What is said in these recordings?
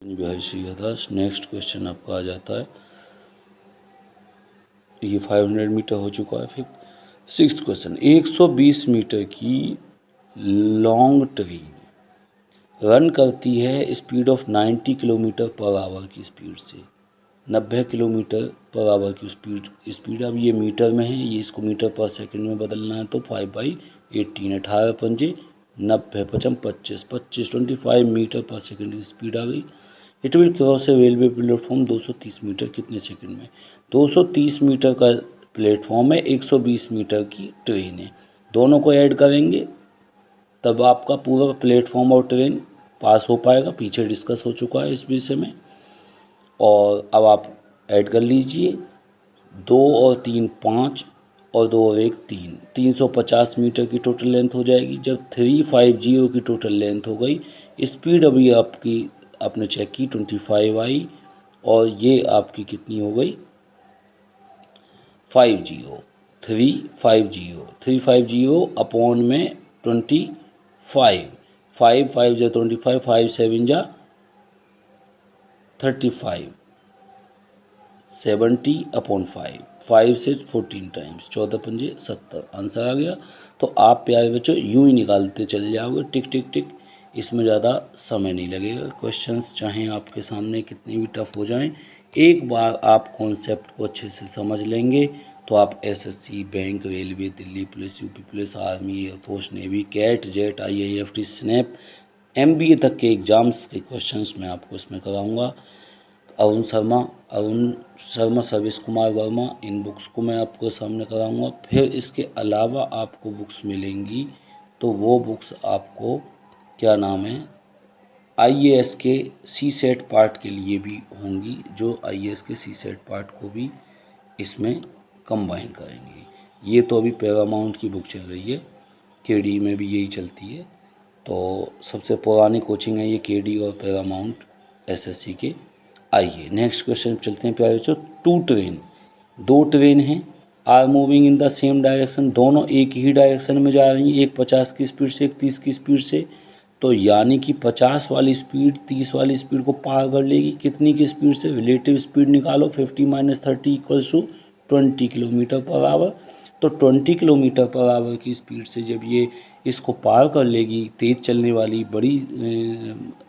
भाई श्री हताश। Next question आपका आ जाता है, ये 500 मीटर हो चुका है। फिर सिक्स्थ क्वेश्चन, 120 मीटर की लॉन्ग ट्रेन रन करती है speed of 90 kilometre per our की स्पीड से। 90 किलोमीटर पर आवर की स्पीड अब ये मीटर में है, ये इसको मीटर पर सेकंड में बदलना है, तो 5/18, 18 पंजे 90, 55 25 25 25 मीटर पर सेकंड की स्पीड आ गई। It will cross a railway platform 230 metre कितने सेकंड में। 230 मीटर का प्लेटफॉर्म है, 120 मीटर की ट्रेन है, दोनों को ऐड करेंगे तब आपका पूरा प्लेटफॉर्म और ट्रेन पास हो पाएगा। पीछे डिस्कस हो चुका है इस विषय में। और अब आप ऐड कर लीजिए, 2 और 3 5 और 2 और 1 3, 350 मीटर की टोटल लेंथ हो जाएगी। जब 350 की टोटल लेंथ हो गई, स्पीड अभी आपकी आपने चेक की 25 आई, और ये आपकी कितनी हो गई 50, 350 अपॉन में 25, 5 5 जा 25, 5 7 जा 35, 70 अपॉन 5 से 14 टाइम्स, 14 पंजे 70, आंसर आ गया। तो आप प्यारे बच्चों यूं ही निकालते चले जाओगे, टिक टिक टिक, इसमें ज़्यादा समय नहीं लगेगा। क्वेश्चंस चाहे आपके सामने कितने भी टफ हो जाएं, एक बार आप कॉन्सेप्ट को अच्छे से समझ लेंगे तो आप SSC, bank, railway, Delhi police, UP police, army, air force, navy, CAT, जेट, आईआईएफटी, स्नैप, एमबीए तक के एग्ज़ाम्स के क्वेश्चंस मैं आपको इसमें कराऊंगा। अरुण शर्मा, सर्वेश कुमार वर्मा, इन बुक्स को मैं आपको सामने कराऊंगा। फिर इसके अलावा आपको बुक्स मिलेंगी, तो वो बुक्स आपको क्या नाम है आईएएस के सी सेट पार्ट के लिए भी होंगी, जो आईएएस के सी सेट पार्ट को भी इसमें कंबाइन करेंगे। ये तो अभी पैरामाउंट की बुक चल रही है, केडी में भी यही चलती है, तो सबसे पुरानी कोचिंग है ये केडी और पैरामाउंट एसएससी के। आइए नेक्स्ट क्वेश्चन चलते हैं प्यारे बच्चों। दो ट्रेन हैं, are moving in the same direction, दोनों एक ही डायरेक्शन में जा रही हैं, एक 50 की स्पीड से, एक 30 की स्पीड से। तो यानी कि 50 वाली स्पीड 30 वाली स्पीड को पार कर लेगी, कितनी की स्पीड से, रिलेटिव स्पीड निकालो, 50 - 30 = 20 किलोमीटर पर आवर। तो 20 किलोमीटर पर आवर की स्पीड से जब ये इसको पार कर लेगी, तेज़ चलने वाली बड़ी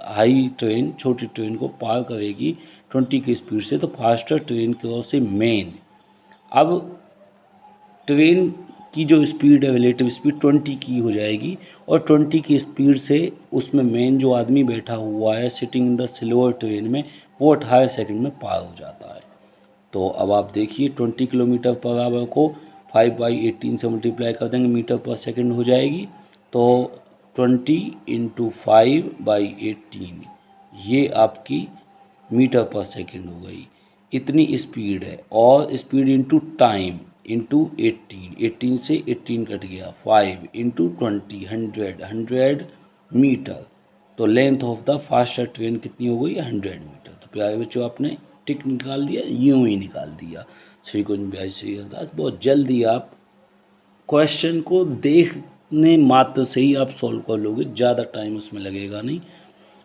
हाई ट्रेन छोटी ट्रेन को पार करेगी 20 की स्पीड से, तो फास्टर ट्रेन क्रॉस ए मेन। अब ट्रेन की जो स्पीड है, रिलेटिव स्पीड 20 की हो जाएगी, और 20 की स्पीड से उसमें मेन जो आदमी बैठा हुआ है sitting in the silver train में, वो 18 सेकंड में पार हो जाता है। तो अब आप देखिए 20 किलोमीटर पर आवर को 5/18 से मल्टीप्लाई कर देंगे, मीटर पर सेकंड हो जाएगी। तो 20 × 5/18 ये आपकी मीटर पर सेकंड हो गई, इतनी स्पीड है। और स्पीड इंटू टाइम इंटू 18 से 18 कट गया, 5 × 20 100 मीटर। तो length of the faster train कितनी हो गई 100 मीटर। तो प्यारे बच्चों आपने टिक निकाल दिया, यूं ही निकाल दिया। श्री कुंज भाई श्री हरदास, बहुत जल्दी आप क्वेश्चन को देखने मात्र से ही आप सॉल्व कर लोगे, ज़्यादा टाइम उसमें लगेगा नहीं,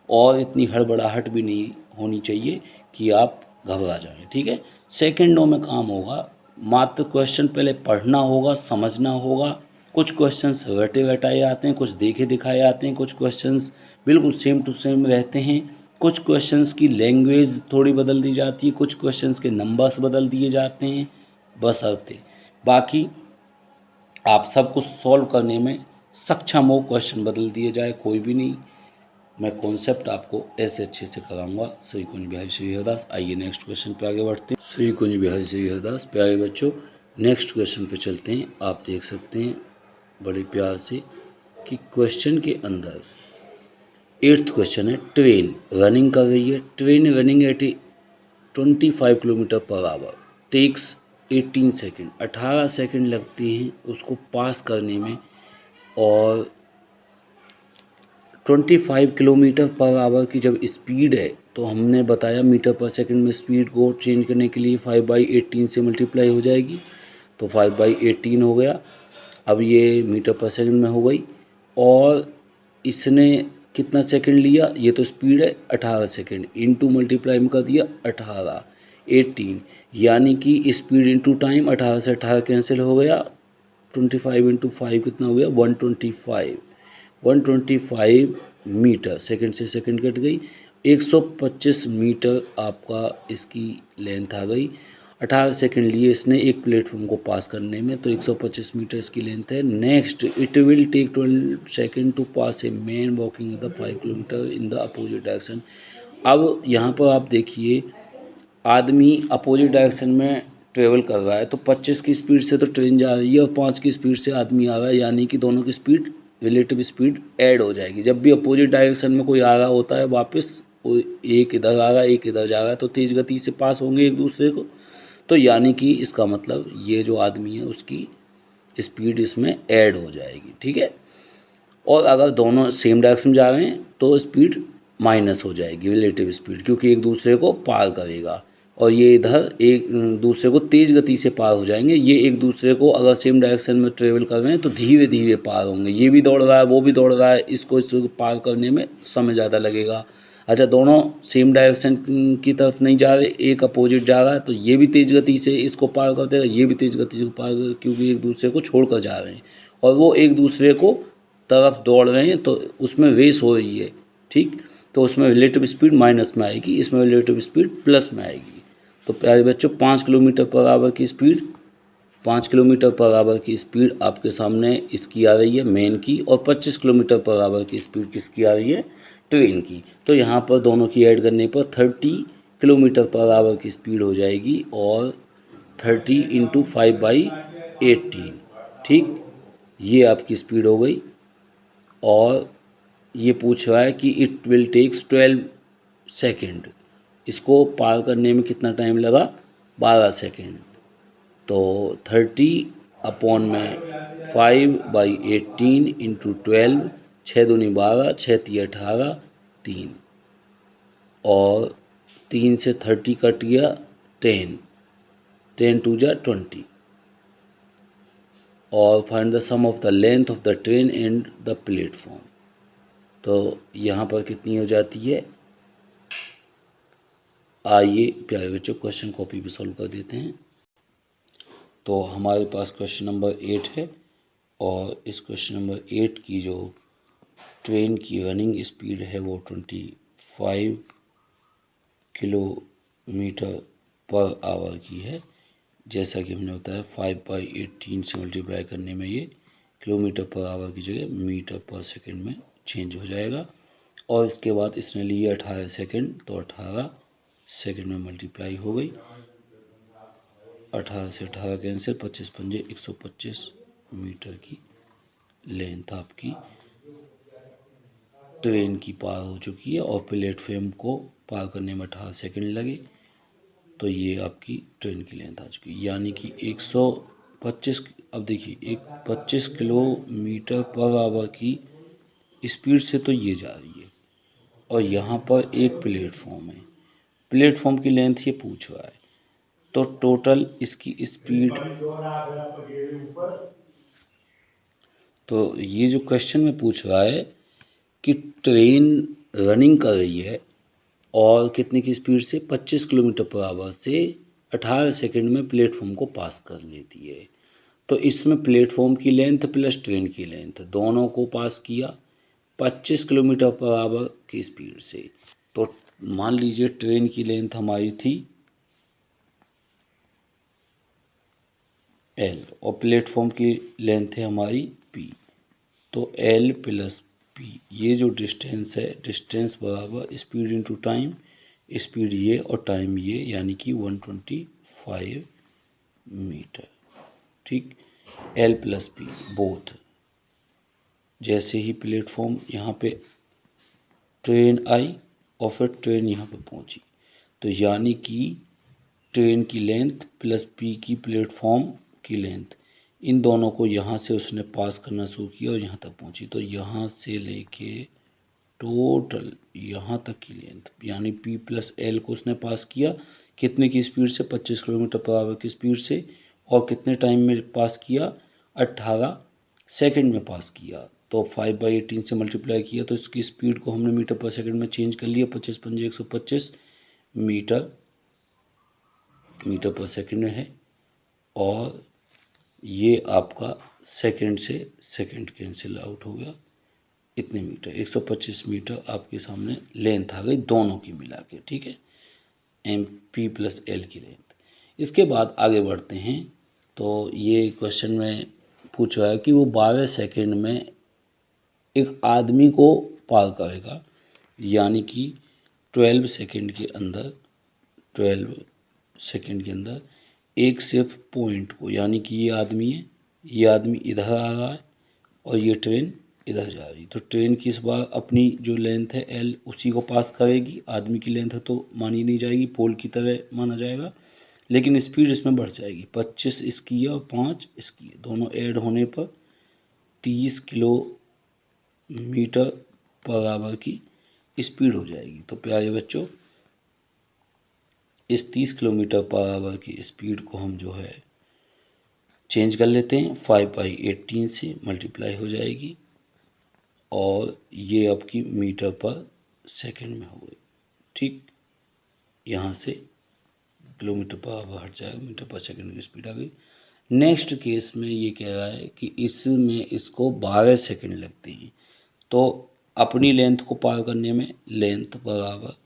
और इतनी हड़बड़ाहट भी नहीं होनी चाहिए कि आप घबरा जाएं। ठीक है, सेकंडों में काम होगा, मात्र क्वेश्चन पहले पढ़ना होगा, समझना होगा। कुछ क्वेश्चंस रटे रटाए आते हैं, कुछ देखे दिखाए आते हैं, कुछ क्वेश्चंस बिल्कुल सेम टू सेम रहते हैं, कुछ क्वेश्चंस की लैंग्वेज थोड़ी बदल दी जाती है, कुछ क्वेश्चंस के नंबर्स बदल दिए जाते हैं, बस आते। बाकी आप सब कुछ सॉल्व करने में सक्षम हो, क्वेश्चन बदल दिए जाए कोई भी नहीं, मैं कॉन्सेप्ट आपको ऐसे अच्छे से कराऊंगा। श्री कुंज बिहारी श्री हरदास। आइए नेक्स्ट क्वेश्चन पे आगे बढ़ते हैं। श्री कुंज बिहारी श्री हरदास, प्यारे बच्चों नेक्स्ट क्वेश्चन पे चलते हैं। आप देख सकते हैं बड़े प्यार से कि क्वेश्चन के अंदर 8th क्वेश्चन है, ट्रेन रनिंग कर रही है, train running at 25 kilometre per hour, takes 18 second, 18 second लगते हैं उसको पास करने में, और 25 किलोमीटर पर आवर की जब स्पीड है, तो हमने बताया मीटर पर सेकंड में स्पीड को चेंज करने के लिए 5/18 से मल्टीप्लाई हो जाएगी, तो 5/18 हो गया। अब ये मीटर पर सेकंड में हो गई, और इसने कितना सेकंड लिया, ये तो स्पीड है 18 सेकंड, इनटू मल्टीप्लाई में कर दिया 18 18, यानी कि स्पीड इनटू टाइम, 18 से 18 कैंसिल हो गया, 25 इंटू 5 कितना हो गया 125, 125 मीटर, सेकंड से सेकंड कट गई, 125 मीटर आपका इसकी लेंथ आ गई। 18 सेकंड लिए इसने एक प्लेटफॉर्म को पास करने में, तो 125 मीटर इसकी लेंथ है। Next, it will take 12 second to pass a man walking the 5 kilometre in the opposite direction. अब यहाँ पर आप देखिए, आदमी अपोजिट डायरेक्शन में ट्रेवल कर रहा है, तो 25 की स्पीड से तो ट्रेन जा रही है और 5 की स्पीड से आदमी आ रहा है, यानी कि दोनों की स्पीड, रिलेटिव स्पीड ऐड हो जाएगी। जब भी अपोजिट डायरेक्शन में कोई आ रहा होता है वापस, वो एक इधर आ रहा है एक इधर जा रहा है, तो तेज़ गति से पास होंगे एक दूसरे को, तो यानी कि इसका मतलब ये जो आदमी है उसकी स्पीड इसमें ऐड हो जाएगी, ठीक है। और अगर दोनों सेम डायरेक्शन में जा रहे हैं तो स्पीड माइनस हो जाएगी, रिलेटिव स्पीड, क्योंकि एक दूसरे को पार करेगा, और ये इधर एक दूसरे को तेज़ गति से पार हो जाएंगे। ये एक दूसरे को अगर सेम डायरेक्शन में ट्रेवल कर रहे हैं तो धीरे धीरे पार होंगे, ये भी दौड़ रहा है वो भी दौड़ रहा है, इसको पार करने में समय ज़्यादा लगेगा। अच्छा, दोनों सेम डायरेक्शन की तरफ नहीं जा रहे, एक अपोजिट जा रहा है, तो ये भी तेज़ गति से इसको पार कर देगा, ये भी तेज़ गति से पार कर, क्योंकि एक दूसरे को छोड़ कर जा रहे हैं और वो एक दूसरे को तरफ दौड़ रहे हैं, तो उसमें रेस हो रही है, ठीक। तो उसमें रिलेटिव स्पीड माइनस में आएगी, इसमें रिलेटिव स्पीड प्लस में आएगी। तो प्यारे बच्चों, 5 किलोमीटर पर आवर की स्पीड, 5 किलोमीटर पर आवर की स्पीड आपके सामने इसकी आ रही है मेन की, और 25 किलोमीटर पर आवर की स्पीड किसकी आ रही है, ट्रेन की। तो यहाँ पर दोनों की ऐड करने पर 30 किलोमीटर पर आवर की स्पीड हो जाएगी, और 30 इंटू 5/18, ठीक, ये आपकी स्पीड हो गई। और ये पूछ रहा है कि इट विल टेक्स 12 सेकेंड, इसको पार करने में कितना टाइम लगा, 12 सेकेंड। तो 30 अपॉन में 5/18 इंटू 12, 6 दूनी 12, 6 तिया 18, 3, और 3 से 30 कट गया 10, 10 टू जा 20, और find the sum of the length of the train and the platform. तो यहाँ पर कितनी हो जाती है, आइए प्यारे बच्चों क्वेश्चन कॉपी पे सॉल्व कर देते हैं। तो हमारे पास क्वेश्चन नंबर 8 है, और इस क्वेश्चन नंबर 8 की जो ट्रेन की रनिंग स्पीड है वो 25 किलोमीटर पर आवर की है। जैसा कि हमने बताया 5/18 से मल्टीप्लाई करने में ये किलोमीटर पर आवर की जगह मीटर पर सेकंड में चेंज हो जाएगा। और इसके बाद इसने लिए 18 सेकंड, तो 18 सेकंड में मल्टीप्लाई हो गई, 18 से 18 कैंसिल, 25 पंजे 125 मीटर की लेंथ आपकी ट्रेन की पार हो चुकी है, और प्लेटफॉर्म को पार करने में 18 सेकंड लगे, तो ये आपकी ट्रेन की लेंथ आ चुकी है, यानी कि 125। अब देखिए, एक 25 किलोमीटर पर आवर की स्पीड से तो ये जा रही है, और यहाँ पर एक प्लेटफॉर्म है, प्लेटफॉर्म की लेंथ ये पूछ रहा है, तो टोटल इसकी स्पीड, तो ये जो क्वेश्चन में पूछ रहा है कि ट्रेन रनिंग कर रही है और कितने की स्पीड से, 25 किलोमीटर पर आवर से 18 सेकंड में प्लेटफॉर्म को पास कर लेती है। तो इसमें प्लेटफॉर्म की लेंथ प्लस ट्रेन की लेंथ दोनों को पास किया 25 किलोमीटर पर आवर की स्पीड से। तो मान लीजिए ट्रेन की लेंथ हमारी थी L और प्लेटफॉर्म की लेंथ है हमारी P, तो L प्लस P, ये जो डिस्टेंस है, डिस्टेंस बराबर स्पीड इंटू टाइम, स्पीड ये और टाइम ये, यानी कि 125 मीटर, ठीक। L प्लस P बोथ, जैसे ही प्लेटफॉर्म यहाँ पे ट्रेन आई और फिर ट्रेन यहाँ पे पहुँची, तो यानी कि ट्रेन की लेंथ प्लस पी की प्लेटफॉर्म की लेंथ, इन दोनों को यहाँ से उसने पास करना शुरू किया और यहाँ तक पहुँची, तो यहाँ से लेके टोटल यहाँ तक की लेंथ, यानी पी प्लस एल को उसने पास किया कितने की स्पीड से, 25 किलोमीटर पर आवर की स्पीड से, और कितने टाइम में पास किया, 18 सेकंड में पास किया। तो 5/18 से मल्टीप्लाई किया तो इसकी स्पीड को हमने मीटर पर सेकंड में चेंज कर लिया। 25 पंजे 125 मीटर पर सेकंड में है। और ये आपका सेकंड से सेकंड कैंसिल आउट हो गया। इतने मीटर 125 मीटर आपके सामने लेंथ आ गई दोनों की मिला के, ठीक है, MP + L की लेंथ। इसके बाद आगे बढ़ते हैं। तो ये क्वेश्चन में पूछा है कि वो 12 सेकंड में एक आदमी को पार करेगा, यानी कि 12 सेकंड के अंदर एक सिर्फ पॉइंट को, यानी कि ये आदमी है, ये आदमी इधर आ रहा है और ये ट्रेन इधर जा रही, तो ट्रेन की इस बार अपनी जो लेंथ है L उसी को पास करेगी। आदमी की लेंथ है तो मानी नहीं जाएगी, पोल की तरह माना जाएगा, लेकिन स्पीड इसमें बढ़ जाएगी। 25 इसकी है और 5 इसकी है, दोनों ऐड होने पर 30 किलोमीटर पर आवर की स्पीड हो जाएगी। तो प्यारे बच्चों, इस 30 किलोमीटर पर आवर की स्पीड को हम जो है चेंज कर लेते हैं, 5/18 से मल्टीप्लाई हो जाएगी और ये आपकी मीटर पर सेकंड में हो गई, ठीक। यहाँ से किलोमीटर पर आवर हट जाएगा, मीटर पर सेकंड की स्पीड आ गई। नेक्स्ट केस में ये कह रहा है कि इसमें इसको 12 सेकंड लगते हैं, तो अपनी लेंथ को पार करने में लेंथ बराबर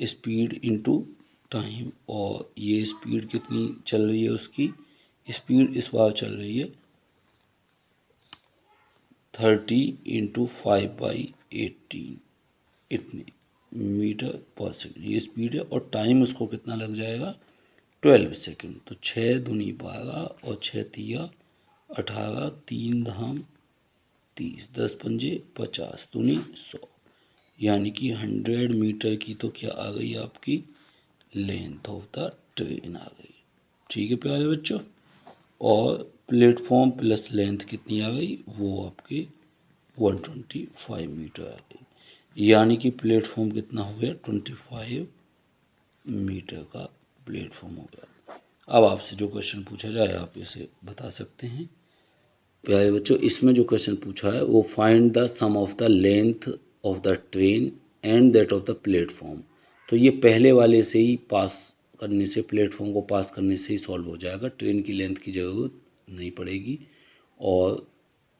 स्पीड इंटू टाइम, और ये स्पीड कितनी चल रही है, उसकी स्पीड इस बार चल रही है 30 × 5/18 इतनी मीटर पर सेकंड ये स्पीड है, और टाइम उसको कितना लग जाएगा 12 सेकंड। तो 6 दूनी 12 और 6 तिया 18, 3 धाम 30, 10 पंजे 50 दूनी 100, यानी कि 100 मीटर की तो क्या आ गई आपकी लेंथ ऑफ द ट्रेन आ गई, ठीक है प्यारे बच्चों। और प्लेटफॉर्म प्लस लेंथ कितनी आ गई, वो आपकी 125 मीटर आ गई, यानी कि प्लेटफॉर्म कितना हो गया 25 मीटर का प्लेटफॉर्म हो गया। अब आपसे जो क्वेश्चन पूछा जाए आप इसे बता सकते हैं। प्यारे बच्चों, इसमें जो क्वेश्चन पूछा है वो find the sum of the length of the train and that of the platform. तो ये पहले वाले से ही पास करने से, प्लेटफॉर्म को पास करने से ही सॉल्व हो जाएगा, ट्रेन की लेंथ की ज़रूरत नहीं पड़ेगी और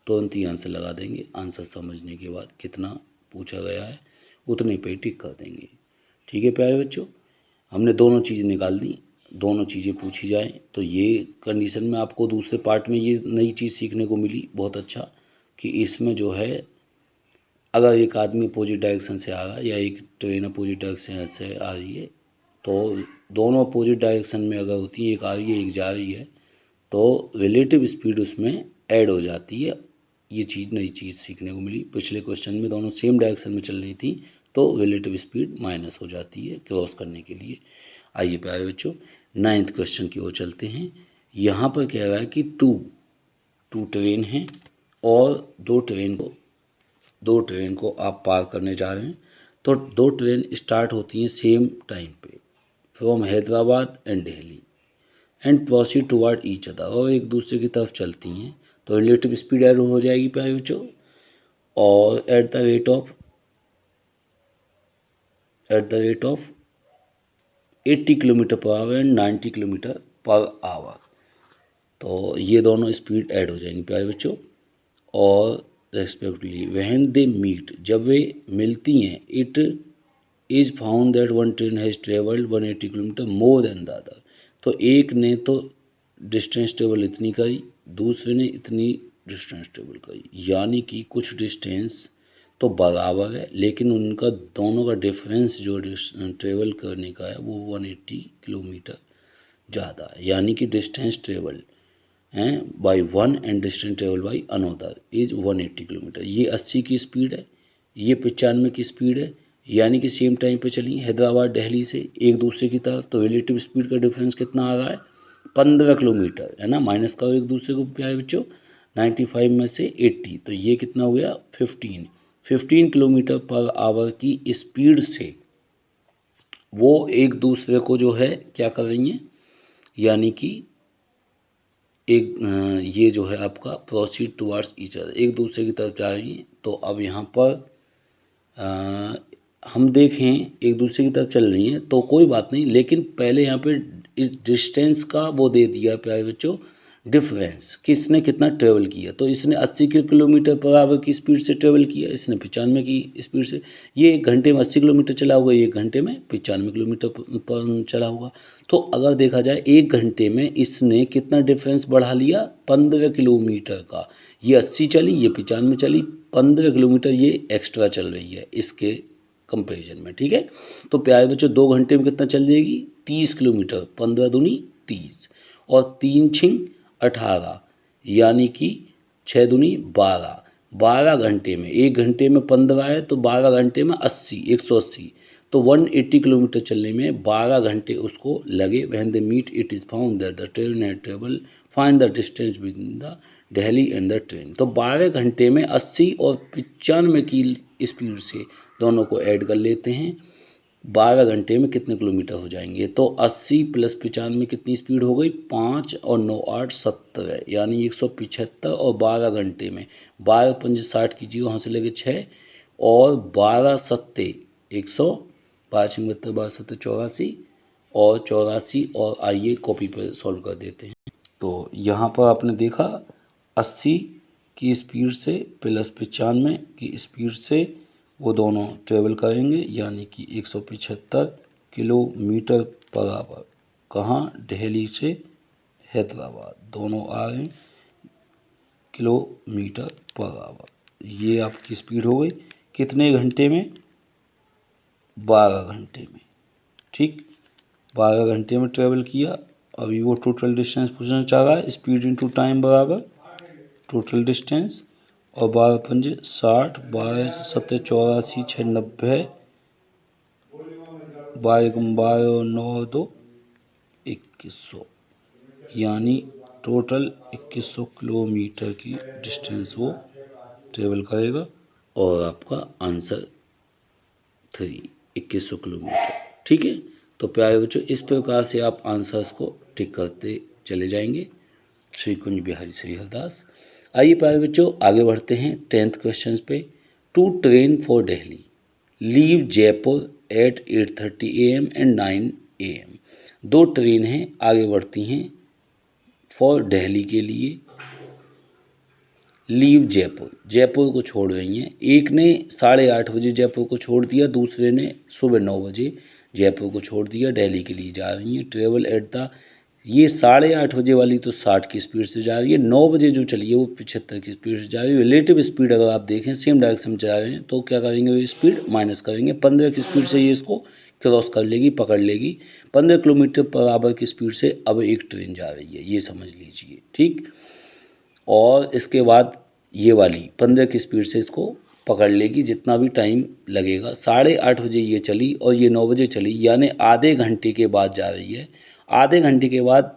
तुरंत ही आंसर लगा देंगे। आंसर समझने के बाद कितना पूछा गया है उतने पे टिक कर देंगे, ठीक है प्यारे बच्चों। हमने दोनों चीज़ें निकाल दी, दोनों चीज़ें पूछी जाएं तो ये कंडीशन में आपको दूसरे पार्ट में ये नई चीज़ सीखने को मिली बहुत अच्छा, कि इसमें जो है अगर एक आदमी अपोजिट डायरेक्शन से आ रहा है या एक ट्रेन अपोजिट डायरेक्शन से आ रही है, तो दोनों अपोजिट डायरेक्शन में अगर होती है, एक आ रही है एक जा रही है, तो रिलेटिव स्पीड उसमें ऐड हो जाती है। ये चीज़ नई चीज़ सीखने को मिली। पिछले क्वेश्चन में दोनों सेम डायरेक्शन में चल रही थी तो रिलेटिव स्पीड माइनस हो जाती है क्रॉस करने के लिए। आइए प्यारे बच्चों 9th क्वेश्चन की ओर चलते हैं। यहाँ पर कह रहा है कि टू ट्रेन हैं और दो ट्रेन को आप पार करने जा रहे हैं। तो दो ट्रेन स्टार्ट होती हैं सेम टाइम पे from Hyderabad and Delhi and proceed toward each other, और एक दूसरे की तरफ चलती हैं, तो रिलेटिव स्पीड ऐड हो जाएगी प्यारे बच्चों। और at the rate of 80 kilometre per our and 90 kilometre per our, तो ये दोनों स्पीड ऐड हो जाएंगी प्यारे बच्चों। और रेस्पेक्टिवली व्हेन दे मीट, जब वे मिलती हैं, it is found that one train has travelled 180 kilometre more than the other. तो एक ने तो डिस्टेंस ट्रेवल इतनी करी, दूसरे ने इतनी डिस्टेंस ट्रेवल करी, यानी कि कुछ डिस्टेंस तो बराबर है लेकिन उनका दोनों का डिफरेंस जो ट्रेवल करने का है वो 180 किलोमीटर ज़्यादा है, यानी कि डिस्टेंस ट्रेवल हैं by one and distance travel by another is 180 kilometre. ये 80 की स्पीड है, ये 95 की स्पीड है, यानी कि सेम टाइम पे चली हैदराबाद दिल्ली से एक दूसरे की तरफ। तो रिलेटिव स्पीड का डिफरेंस कितना आ रहा है 15 किलोमीटर, है ना, माइनस करो एक दूसरे को प्यारे बच्चों, 95 में से 80, तो ये कितना हो गया 15 किलोमीटर पर आवर की स्पीड से वो एक दूसरे को जो है क्या कर रही हैं, यानी कि ये जो है आपका प्रोसीड टुवर्ड्स ईच अदर, एक दूसरे की तरफ जा रही हैं। तो अब यहाँ पर हम देखें एक दूसरे की तरफ चल रही हैं तो कोई बात नहीं, लेकिन पहले यहाँ पे इस डिस्टेंस का वो दे दिया प्यारे बच्चों, डिफरेंस, किसने कितना ट्रेवल किया। तो इसने 80 किलोमीटर पर आवर की स्पीड से ट्रेवल किया, इसने 95 की स्पीड से। ये 1 घंटे में 80 किलोमीटर चला होगा, ये 1 घंटे में 95 किलोमीटर पर चला होगा। तो अगर देखा जाए 1 घंटे में इसने कितना डिफरेंस बढ़ा लिया, 15 किलोमीटर का। ये 80 चली, ये 95 चली, 15 किलोमीटर ये एक्स्ट्रा चल रही है इसके कंपैरिजन में, ठीक है। तो प्यारे बच्चों 2 घंटे में कितना चल जाएगी, 30 किलोमीटर, 15 दूनी 30 और 3 छिंग 18, यानी कि 6 दूनी 12, 12 घंटे में, 1 घंटे में 15 है तो 12 घंटे में 80, 180, तो 180 किलोमीटर चलने में 12 घंटे उसको लगे। When they meet it is found that the train had travel, find the distance between the Delhi and the train. तो 12 घंटे में 80 और 95 की स्पीड से दोनों को ऐड कर लेते हैं, 12 घंटे में कितने किलोमीटर हो जाएंगे। तो 80 प्लस 95 कितनी स्पीड हो गई, 5 और 9 8 17, यानी 175। और 12 घंटे में 12 पंजे 60 कीजिए, वहाँ से लगे 6 और 12 सत्ते 100, 5 72 12 सत्ते 84 और 84। और आइए कॉपी पर सॉल्व कर देते हैं। तो यहाँ पर आपने देखा 80 की स्पीड से प्लस 95 की स्पीड से वो दोनों ट्रेवल करेंगे, यानी कि 175 किलोमीटर पर आवर। कहाँ, दिल्ली से हैदराबाद, दोनों आ रहे हैं किलोमीटर पर आवर। ये आपकी स्पीड हो गई कितने घंटे में, 12 घंटे में, ठीक। 12 घंटे में ट्रेवल किया। अभी वो टोटल डिस्टेंस पूछना चाह रहा है, स्पीड इंटू टाइम बराबर टोटल डिस्टेंस। और 12 पंजे 60, 12 सत्ते 84, 6 90, 12 9 2 2100, यानी टोटल 2100 किलोमीटर की डिस्टेंस वो ट्रेवल करेगा। और आपका आंसर 2100 किलोमीटर, ठीक है। तो प्यारे बच्चों इस प्रकार से आप आंसर्स को टिक करते चले जाएंगे। श्री कुंज बिहारी श्री हरदास। आइए प्यारे बच्चों आगे बढ़ते हैं 10th क्वेश्चन पे। Two train for Delhi leave Jaipur at 8:30 AM and 9 AM। 2 train हैं आगे बढ़ती हैं फॉर दिल्ली के लिए, लीव जयपुर, जयपुर को छोड़ रही हैं। एक ने 8:30 बजे जयपुर को छोड़ दिया, दूसरे ने सुबह 9 बजे जयपुर को छोड़ दिया, दिल्ली के लिए जा रही हैं। ट्रेवल एट द, ये 8:30 बजे वाली तो 60 की स्पीड से जा रही है, 9 बजे जो चली है वो 75 की स्पीड से जा रही है। रिलेटिव स्पीड अगर आप देखें सेम डायरेक्शन में जा रहे हैं तो क्या करेंगे, वो स्पीड माइनस करेंगे। 15 की स्पीड से ये इसको क्रॉस कर लेगी, पकड़ लेगी। 15 किलोमीटर पर आवर की स्पीड से अब एक ट्रेन जा रही है, ये समझ लीजिए, ठीक। और इसके बाद ये वाली 15 की स्पीड से इसको पकड़ लेगी, जितना भी टाइम लगेगा। 8:30 बजे ये चली और ये 9 बजे चली, यानी आधे घंटे के बाद जा रही है। आधे घंटे के बाद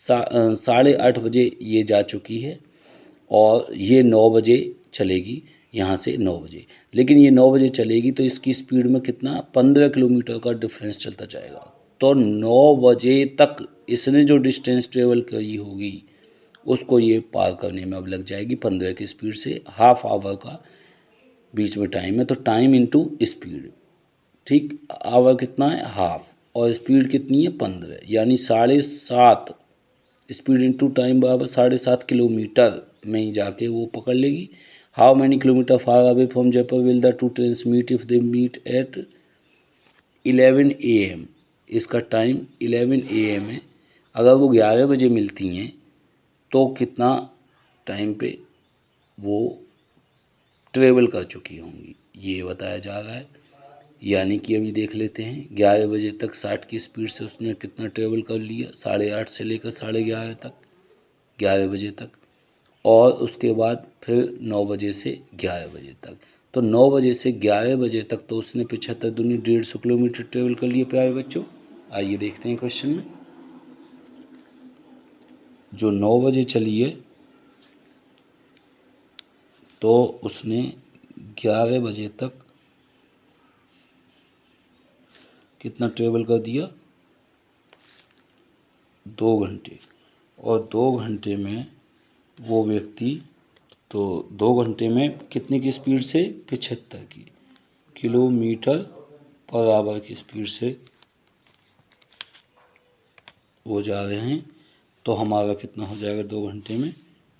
8:30 बजे ये जा चुकी है और ये 9 बजे चलेगी, यहाँ से 9 बजे। लेकिन ये 9 बजे चलेगी तो इसकी स्पीड में कितना, 15 किलोमीटर का डिफरेंस चलता जाएगा। तो 9 बजे तक इसने जो डिस्टेंस ट्रेवल करी होगी उसको ये पार करने में अब लग जाएगी 15 की स्पीड से। हाफ आवर का बीच में टाइम है, तो टाइम इनटू स्पीड, ठीक। आवर कितना है, हाफ, और स्पीड कितनी है 15, यानी 7.5 स्पीड इंटू टाइम बराबर 7.5 किलोमीटर में ही जाके वो पकड़ लेगी। How many kilometre far away from Jaipur will the two trains meet if they meet at 11 AM। इसका टाइम 11 AM है। अगर वो 11 बजे मिलती हैं तो कितना टाइम पे वो ट्रेवल कर चुकी होंगी ये बताया जा रहा है। यानी कि अभी देख लेते हैं 11 बजे तक 60 की स्पीड से उसने कितना ट्रेवल कर लिया, 8:30 से लेकर 11:30 तक, 11 बजे तक। और उसके बाद फिर 9 बजे से 11 बजे तक। तो 9 बजे से 11 बजे तक तो उसने 75 दूनी 150 किलोमीटर ट्रेवल कर लिए प्यारे बच्चों। आइए देखते हैं क्वेश्चन में। जो 9 बजे चली है तो उसने 11 बजे तक कितना ट्रेवल कर दिया, 2 घंटे। और 2 घंटे में वो व्यक्ति, तो 2 घंटे में कितने की स्पीड से, 75 की किलोमीटर पर आवर की स्पीड से वो जा रहे हैं, तो हमारा कितना हो जाएगा 2 घंटे में,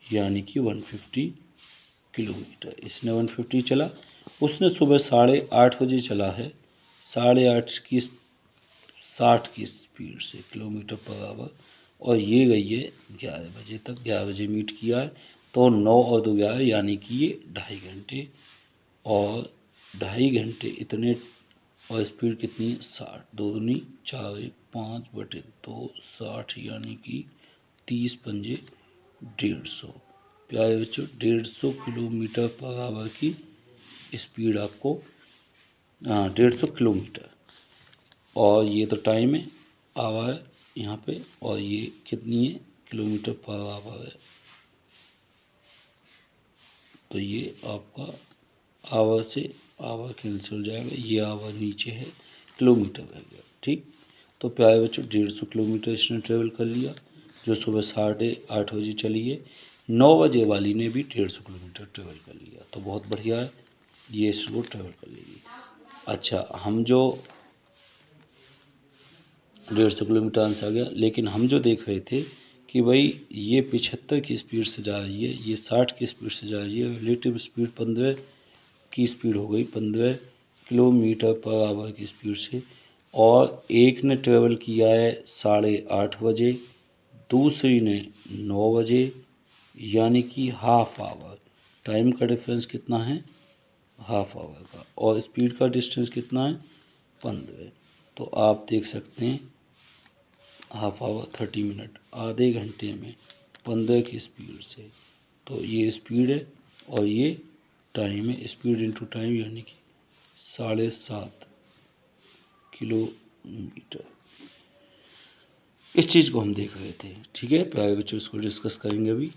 यानी कि 150 किलोमीटर। इसने 150 चला, उसने सुबह 8:30 बजे चला है, 8:30 की 60 की स्पीड से किलोमीटर पर आवर, और ये गई है 11 बजे तक, 11 बजे मीट किया है, तो 9 और 2 11, यानी कि ये 2.5 घंटे, और 2.5 घंटे इतने, और स्पीड कितनी है 60, 2 दूनी 4 1 5/2 60, यानी कि 30 पंजे 150। प्यारे बच्चों 150 किलोमीटर पर आवर की स्पीड आपको, 150 किलोमीटर, और ये तो टाइम है, आवर है यहाँ पे, और ये कितनी है किलोमीटर पर आवर है, तो ये आपका आवर से आवर कैंसिल हो जाएगा, ये आवर नीचे है, किलोमीटर रह गया। ठीक, तो प्यारे बच्चों 150 किलोमीटर इसने ट्रेवल कर लिया, जो सुबह 8:30 बजे चली है। 9 बजे वाली ने भी 150 किलोमीटर ट्रेवल कर लिया, तो बहुत बढ़िया है, ये इसको ट्रेवल कर लेगी। अच्छा, हम जो 150 किलोमीटर आंसर आ गया, लेकिन हम जो देख रहे थे कि भाई ये 75 की स्पीड से जा रही है, ये 60 की स्पीड से जा रही है, रिलेटिव स्पीड 15 की स्पीड हो गई, 15 किलोमीटर पर आवर की स्पीड से, और एक ने ट्रेवल किया है 8:30 बजे, दूसरी ने 9 बजे, यानी कि हाफ आवर, टाइम का डिफरेंस कितना है, हाफ आवर का, और स्पीड का डिस्टेंस कितना है 15। तो आप देख सकते हैं हाफ आवर 30 मिनट, आधे घंटे में 15 की स्पीड से, तो ये स्पीड है और ये टाइम है, स्पीड इनटू टाइम, यानी कि 7.5 किलोमीटर। इस चीज़ को हम देख रहे थे। ठीक है प्यारे बच्चों, इसको डिस्कस करेंगे अभी।